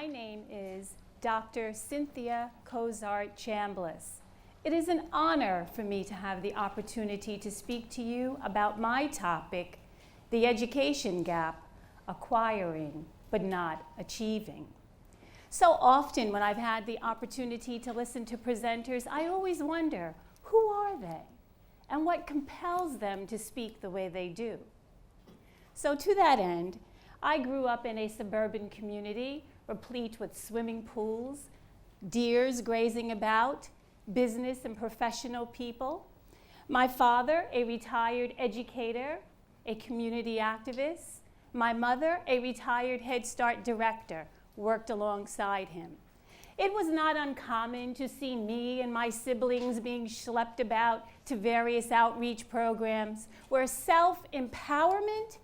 My name is Dr. Cynthia Chambless. It is an honor for me to have the opportunity to speak to you about my topic, the education gap, acquiring but not achieving. So often when I've had the opportunity to listen to presenters, I always wonder, who are they? And what compels them to speak the way they do? So to that end, I grew up in a suburban community replete with swimming pools, deers grazing about, business and professional people. My father, a retired educator, a community activist. My mother, a retired Head Start director, worked alongside him. It was not uncommon to see me and my siblings being schlepped about to various outreach programs where self-empowerment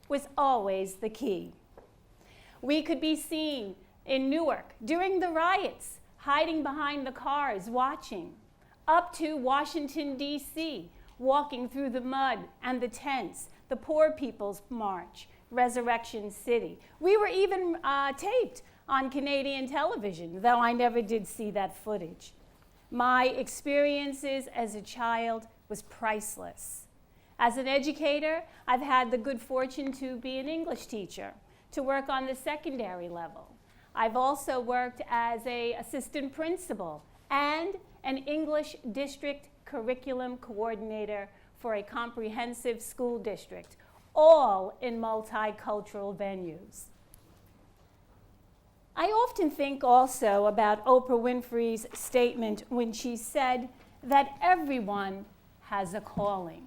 was always the key. We could be seen in Newark during the riots, hiding behind the cars, watching, up to Washington, D.C., walking through the mud and the tents, the Poor People's March, Resurrection City. We were even taped on Canadian television, though I never did see that footage. My experiences as a child was priceless. As an educator, I've had the good fortune to be an English teacher, to work on the secondary level. I've also worked as an assistant principal and an English district curriculum coordinator for a comprehensive school district, all in multicultural venues. I often think also about Oprah Winfrey's statement when she said that everyone has a calling.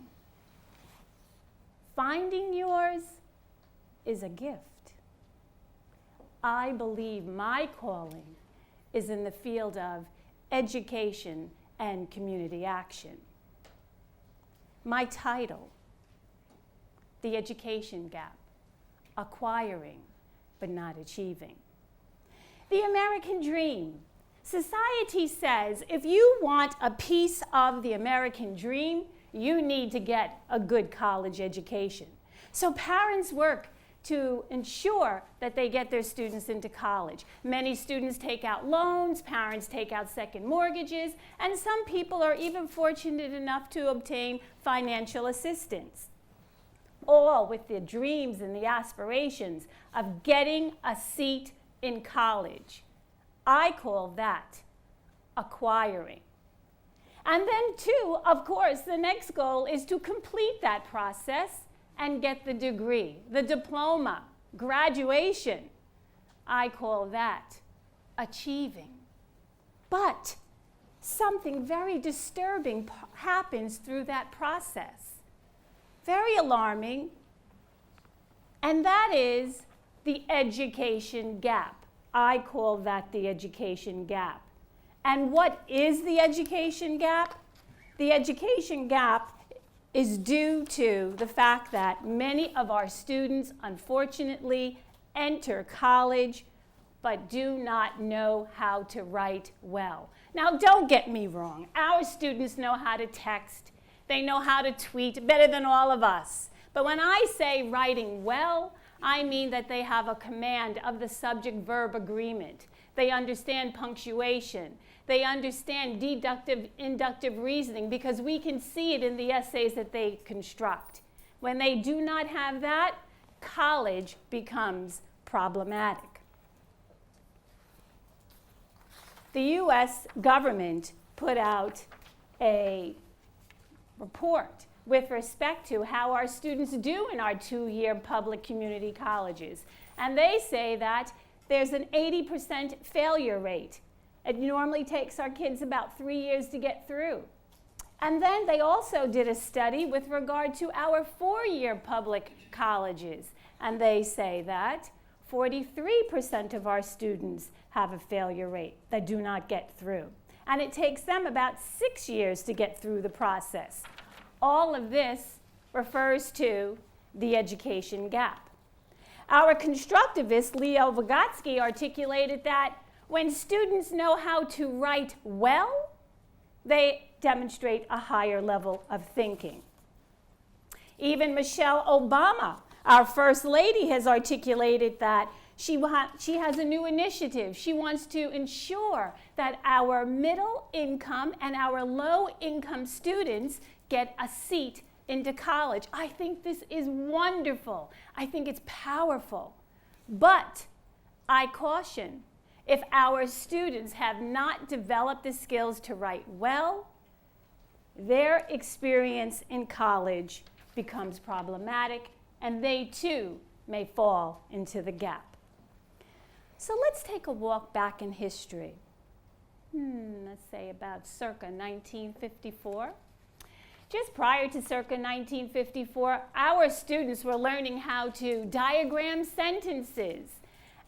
Finding yours is a gift. I believe my calling is in the field of education and community action. My title, The Education Gap, Acquiring but Not Achieving. The American Dream. Society says if you want a piece of the American dream, you need to get a good college education. So parents work to ensure that they get their students into college. Many students take out loans, parents take out second mortgages, and some people are even fortunate enough to obtain financial assistance, all with the dreams and the aspirations of getting a seat in college. I call that acquiring. And then too, of course, the next goal is to complete that process and get the degree, the diploma, graduation. I call that achieving. But something very disturbing happens through that process. Very alarming, and that is the education gap. I call that the education gap. And what is the education gap? The education gap is due to the fact that many of our students, unfortunately, enter college but do not know how to write well. Now, don't get me wrong. Our students know how to text. They know how to tweet better than all of us. But when I say writing well, I mean that they have a command of the subject-verb agreement. They understand punctuation. They understand deductive, inductive reasoning because we can see it in the essays that they construct. When they do not have that, college becomes problematic. The US government put out a report with respect to how our students do in our two-year public community colleges. And they say that there's an 80% failure rate. It normally takes our kids about 3 years to get through. And then they also did a study with regard to our four-year public colleges. And they say that 43% of our students have a failure rate that do not get through. And it takes them about 6 years to get through the process. All of this refers to the education gap. Our constructivist, Leo Vygotsky, articulated that when students know how to write well, they demonstrate a higher level of thinking. Even Michelle Obama, our First Lady, has articulated that She has a new initiative. She wants to ensure that our middle income and our low income students get a seat into college. I think this is wonderful. I think it's powerful. But I caution, if our students have not developed the skills to write well, their experience in college becomes problematic, and they too may fall into the gap. So let's take a walk back in history. Let's say about circa 1954. Just prior to circa 1954, our students were learning how to diagram sentences,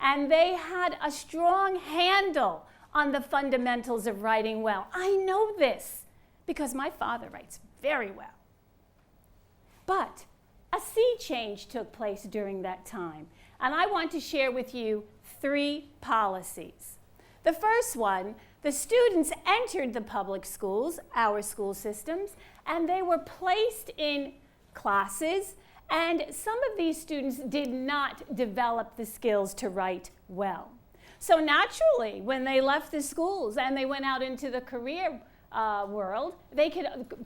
and they had a strong handle on the fundamentals of writing well. I know this because my father writes very well. But a sea change took place during that time, and I want to share with you 3 policies. The first one, the students entered the public schools, our school systems, and they were placed in classes, and some of these students did not develop the skills to write well. So naturally, when they left the schools and they went out into the career world,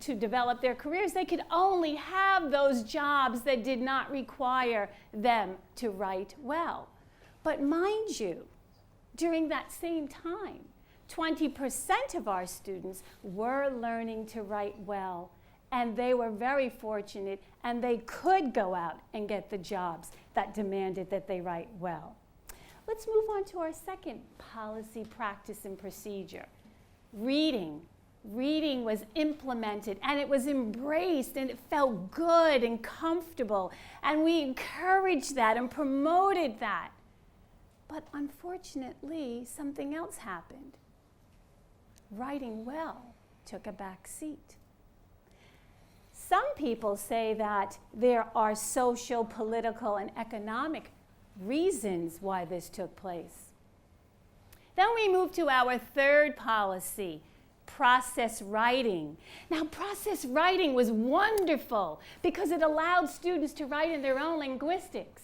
to develop their careers, they could only have those jobs that did not require them to write well. But mind you, during that same time, 20% of our students were learning to write well, and they were very fortunate, and they could go out and get the jobs that demanded that they write well. Let's move on to our second policy, practice, and procedure. Reading. Reading was implemented, and it was embraced, and it felt good and comfortable, and we encouraged that and promoted that. But unfortunately, something else happened. Writing well took a back seat. Some people say that there are social, political, and economic reasons why this took place. Then we move to our third policy, process writing. Now, process writing was wonderful because it allowed students to write in their own linguistics.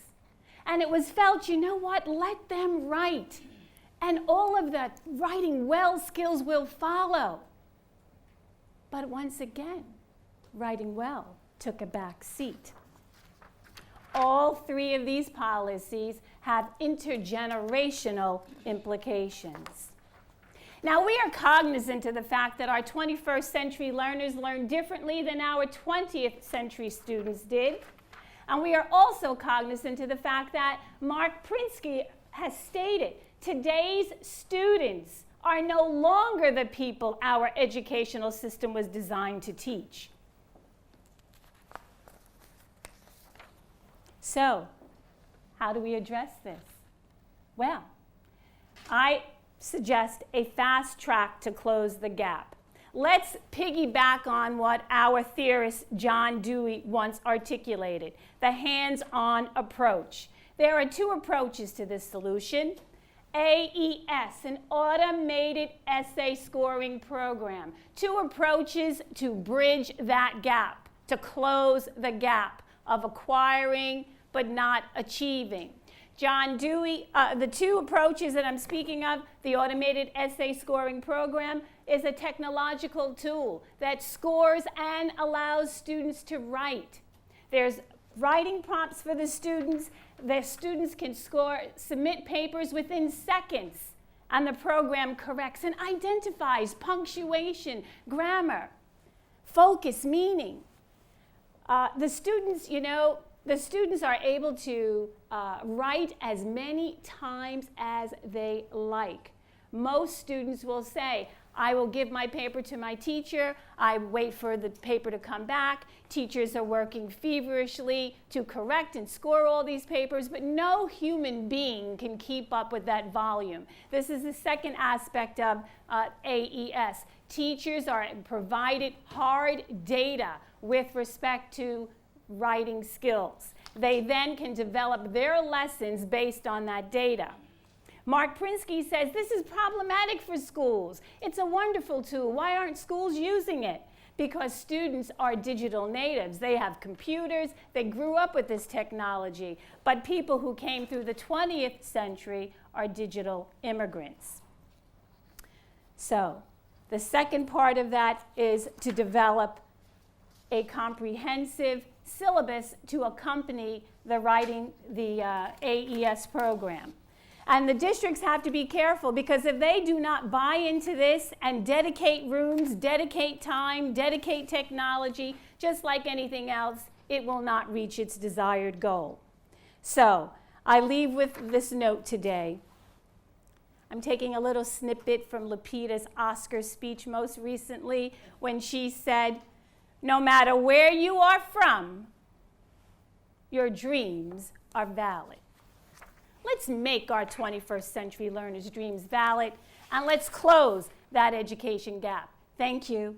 And it was felt, you know what, let them write. And all of the writing well skills will follow. But once again, writing well took a back seat. All 3 of these policies have intergenerational implications. Now, we are cognizant of the fact that our 21st century learners learn differently than our 20th century students did. And we are also cognizant of the fact that Mark Prinsky has stated, today's students are no longer the people our educational system was designed to teach. So, how do we address this? Well, I suggest a fast track to close the gap. Let's piggyback on what our theorist John Dewey once articulated, the hands-on approach. There are 2 approaches to this solution. AES, an automated essay scoring program. 2 approaches to bridge that gap, to close the gap of acquiring but not achieving. John Dewey, the 2 approaches that I'm speaking of, the automated essay scoring program, is a technological tool that scores and allows students to write. There's writing prompts for the students. The students can submit papers within seconds, and the program corrects and identifies punctuation, grammar, focus, meaning. The students are able to write as many times as they like. Most students will say, I will give my paper to my teacher, I wait for the paper to come back. Teachers are working feverishly to correct and score all these papers, but no human being can keep up with that volume. This is the second aspect of AES. Teachers are provided hard data with respect to writing skills. They then can develop their lessons based on that data. Mark Prinsky says this is problematic for schools. It's a wonderful tool. Why aren't schools using it? because students are digital natives. They have computers, they grew up with this technology, but people who came through the 20th century are digital immigrants. So, the second part of that is to develop a comprehensive syllabus to accompany the writing the AES program. And the districts have to be careful, because if they do not buy into this and dedicate rooms, dedicate time, dedicate technology, just like anything else, it will not reach its desired goal. So, I leave with this note today. I'm taking a little snippet from Lupita's Oscar speech most recently, when she said, "No matter where you are from, your dreams are valid." Let's make our 21st century learners' dreams valid, and let's close that education gap. Thank you.